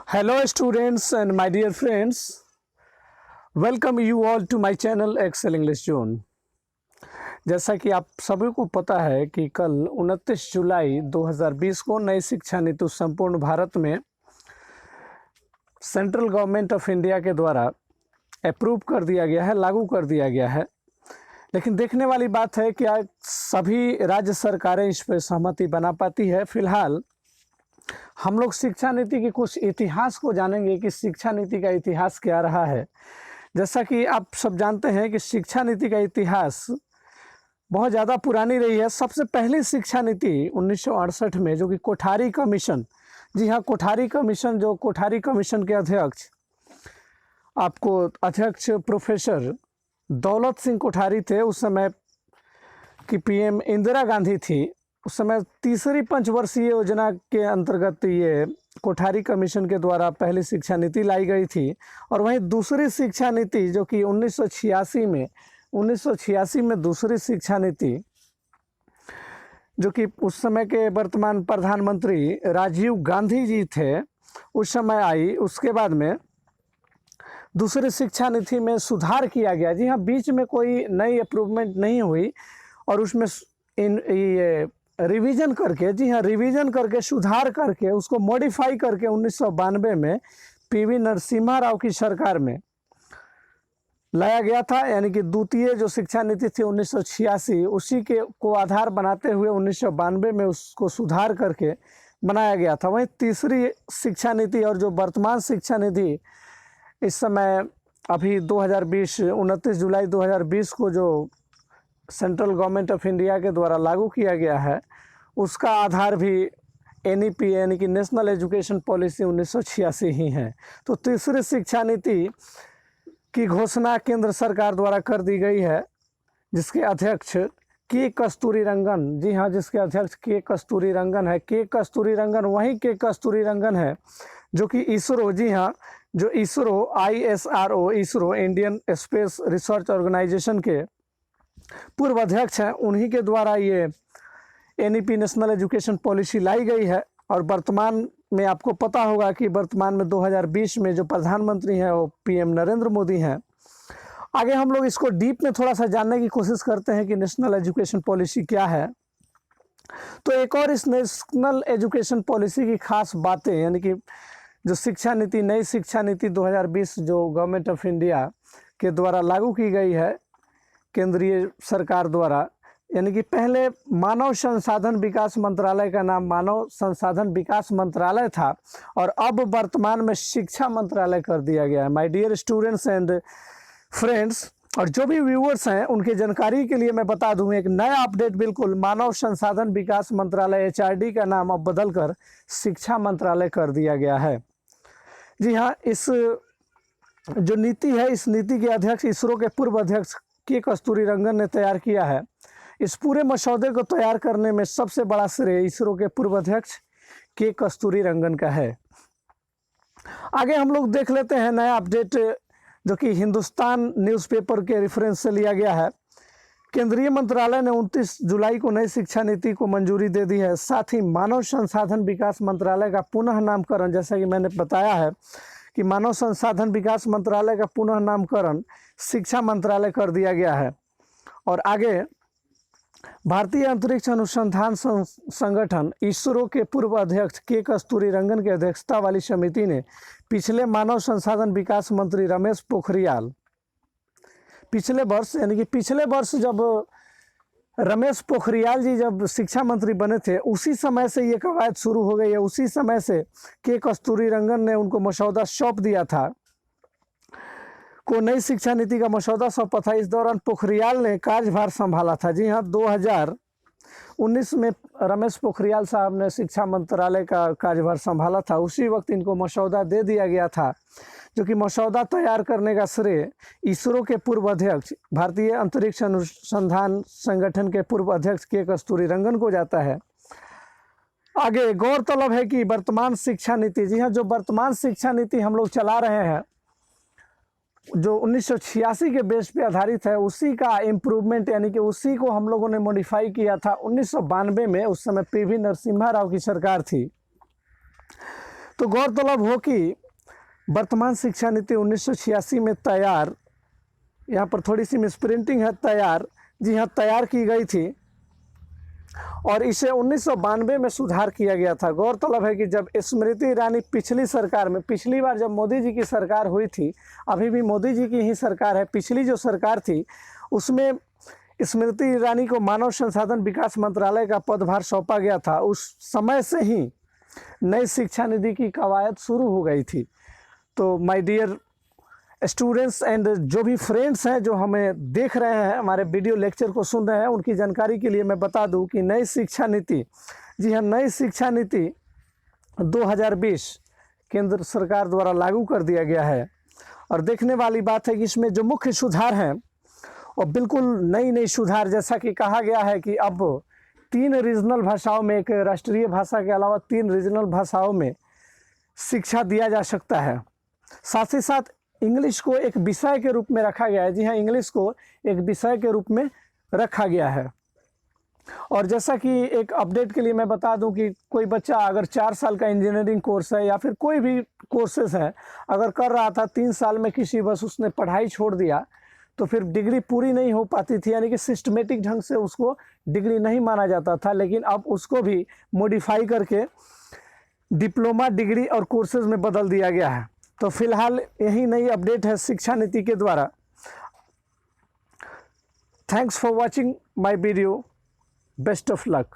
Hello students and my dear friends, welcome you all to my channel Excel English Zone। जैसा कि आप सभी को पता है कि कल 29 जुलाई 2020 को नई शिक्षा नीति संपूर्ण भारत में सेंट्रल गवर्नमेंट ऑफ इंडिया के द्वारा अप्रूव कर दिया गया है, लागू कर दिया गया है। लेकिन देखने वाली बात है कि आज सभी राज्य सरकारें इस पर सहमति बना पाती है। फिलहाल हम लोग शिक्षा नीति के कुछ इतिहास को जानेंगे कि शिक्षा नीति का इतिहास क्या रहा है। जैसा कि आप सब जानते हैं कि शिक्षा नीति का इतिहास बहुत ज़्यादा पुरानी रही है। सबसे पहली शिक्षा नीति 1968 में, जो कि कोठारी कमीशन, जी हाँ कोठारी कमीशन, जो कोठारी कमीशन के अध्यक्ष प्रोफेसर दौलत सिंह कोठारी थे। उस समय की पीएम इंदिरा गांधी थी। उस समय तीसरी पंचवर्षीय योजना के अंतर्गत ये कोठारी कमीशन के द्वारा पहली शिक्षा नीति लाई गई थी। और वहीं दूसरी शिक्षा नीति जो कि 1986 में दूसरी शिक्षा नीति, जो कि उस समय के वर्तमान प्रधानमंत्री राजीव गांधी जी थे, उस समय आई। उसके बाद में दूसरी शिक्षा नीति में सुधार किया गया। जी हाँ, बीच में कोई नई अप्रूवमेंट नहीं हुई और उसमें ये रिवीजन करके, जी हाँ रिवीजन करके, सुधार करके, उसको मॉडिफाई करके 1992 में पीवी नरसिम्हा राव की सरकार में लाया गया था। यानी कि द्वितीय जो शिक्षा नीति थी 1986, उसी के को आधार बनाते हुए 1992 में उसको सुधार करके बनाया गया था। वहीं तीसरी शिक्षा नीति और जो वर्तमान शिक्षा नीति इस समय अभी 29 जुलाई 2020 को जो सेंट्रल गवर्नमेंट ऑफ इंडिया के द्वारा लागू किया गया है, उसका आधार भी एनईपी यानी कि नेशनल एजुकेशन पॉलिसी 1986 ही है। तो तीसरी शिक्षा नीति की घोषणा केंद्र सरकार द्वारा कर दी गई है, जिसके अध्यक्ष के कस्तूरीरंगन, जी हाँ जिसके अध्यक्ष के कस्तूरीरंगन है। के कस्तूरीरंगन वही के कस्तूरीरंगन है जो कि इसरो, जी हाँ जो ISRO ISRO, ISRO Indian space research organisation के पूर्व अध्यक्ष हैं। उन्हीं के द्वारा ये एनईपी नेशनल एजुकेशन पॉलिसी लाई गई है। और वर्तमान में आपको पता होगा कि वर्तमान में 2020 में जो प्रधानमंत्री हैं वो पीएम नरेंद्र मोदी हैं। आगे हम लोग इसको डीप में थोड़ा सा जानने की कोशिश करते हैं कि नेशनल एजुकेशन पॉलिसी क्या है। तो एक और इस नेशनल एजुकेशन पॉलिसी की खास बातें, यानी कि जो शिक्षा नीति, नई शिक्षा नीति 2020 जो गवर्नमेंट ऑफ इंडिया के द्वारा लागू की गई है केंद्रीय सरकार द्वारा, यानी कि पहले मानव संसाधन विकास मंत्रालय का नाम मानव संसाधन विकास मंत्रालय था और अब वर्तमान में शिक्षा मंत्रालय कर दिया गया है। My dear students and friends, और जो भी व्यूअर्स हैं उनकी जानकारी के लिए मैं बता दूं, एक नया अपडेट बिल्कुल, मानव संसाधन विकास मंत्रालय HRD का नाम अब बदलकर शिक्षा मंत्रालय कर दिया गया है। जी हाँ, इस जो नीति है, इस नीति के अध्यक्ष इसरो के पूर्व अध्यक्ष के कस्तूरीरंगन ने तैयार किया है। इस पूरे मसौदे को तैयार करने में सबसे बड़ा श्रेय इसरो के पूर्व अध्यक्ष के कस्तूरीरंगन का है। आगे हम लोग देख लेते हैं नया अपडेट जो कि हिंदुस्तान न्यूज़पेपर के रेफरेंस से लिया गया है। केंद्रीय मंत्रालय ने 29 जुलाई को नई शिक्षा नीति को मंजूरी दे दी है। साथ ही मानव संसाधन विकास मंत्रालय का पुनः नामकरण, जैसा कि मैंने बताया है कि मानव संसाधन विकास मंत्रालय का पुनः नामकरण शिक्षा मंत्रालय कर दिया गया है। और आगे भारतीय अंतरिक्ष अनुसंधान संगठन इसरो के पूर्व अध्यक्ष के कस्तूरीरंगन की अध्यक्षता वाली समिति ने पिछले मानव संसाधन विकास मंत्री रमेश पोखरियाल, पिछले वर्ष यानी कि पिछले वर्ष जब रमेश पोखरियाल जी जब शिक्षा मंत्री बने थे, उसी समय से ये कवायद शुरू हो गई है। उसी समय से के कस्तूरीरंगन ने उनको मसौदा सौंप दिया था, को नई शिक्षा नीति का मसौदा सौंपा था। इस दौरान पोखरियाल ने कार्यभार संभाला था। जी हाँ, 2019 में रमेश पोखरियाल साहब ने शिक्षा मंत्रालय का कार्यभार संभाला था। उसी वक्त इनको मसौदा दे दिया गया था, जो कि मसौदा तैयार करने का श्रेय इसरो के पूर्व अध्यक्ष, भारतीय अंतरिक्ष अनुसंधान संगठन के पूर्व अध्यक्ष के कस्तूरीरंगन को जाता है। आगे गौरतलब है कि वर्तमान शिक्षा नीति, जी हाँ जो वर्तमान शिक्षा नीति हम लोग चला रहे हैं, जो 1986 के बेस पे आधारित है, उसी का इम्प्रूवमेंट, यानी कि उसी को हम लोगों ने मॉडिफाई किया था 1992 में। उस समय पीवी नरसिम्हा राव की सरकार थी। तो गौरतलब हो कि वर्तमान शिक्षा नीति 1986 में तैयार, यहाँ पर थोड़ी सी मिसप्रिंटिंग है, तैयार, जी हाँ, तैयार की गई थी और इसे 1992 में सुधार किया गया था। गौरतलब है कि जब स्मृति ईरानी पिछली सरकार में, पिछली बार जब मोदी जी की सरकार हुई थी, अभी भी मोदी जी की ही सरकार है, पिछली जो सरकार थी उसमें स्मृति ईरानी को मानव संसाधन विकास मंत्रालय का पदभार सौंपा गया था। उस समय से ही नई शिक्षा नीति की कवायद शुरू हो गई थी। तो माय डियर स्टूडेंट्स एंड जो भी फ्रेंड्स हैं जो हमें देख रहे हैं, हमारे वीडियो लेक्चर को सुन रहे हैं, उनकी जानकारी के लिए मैं बता दूं कि नई शिक्षा नीति, जी हाँ, नई शिक्षा नीति 2020 केंद्र सरकार द्वारा लागू कर दिया गया है। और देखने वाली बात है कि इसमें जो मुख्य सुधार हैं और बिल्कुल नई सुधार, जैसा कि कहा गया है कि अब 3 रीजनल भाषाओं में, एक राष्ट्रीय भाषा के अलावा 3 रीजनल भाषाओं में शिक्षा दिया जा सकता है। साथ ही साथ इंग्लिश को एक विषय के रूप में रखा गया है। जी हाँ, इंग्लिश को एक विषय के रूप में रखा गया है। और जैसा कि एक अपडेट के लिए मैं बता दूं कि कोई बच्चा अगर 4 साल का इंजीनियरिंग कोर्स है या फिर कोई भी कोर्सेज है अगर कर रहा था, 3 साल में किसी बस उसने पढ़ाई छोड़ दिया तो फिर डिग्री पूरी नहीं हो पाती थी, यानी कि सिस्टमेटिक ढंग से उसको डिग्री नहीं माना जाता था। लेकिन अब उसको भी मॉडिफाई करके डिप्लोमा, डिग्री और कोर्सेज में बदल दिया गया है। तो फिलहाल यही नई अपडेट है शिक्षा नीति के द्वारा। Thanks for watching my video, best of luck.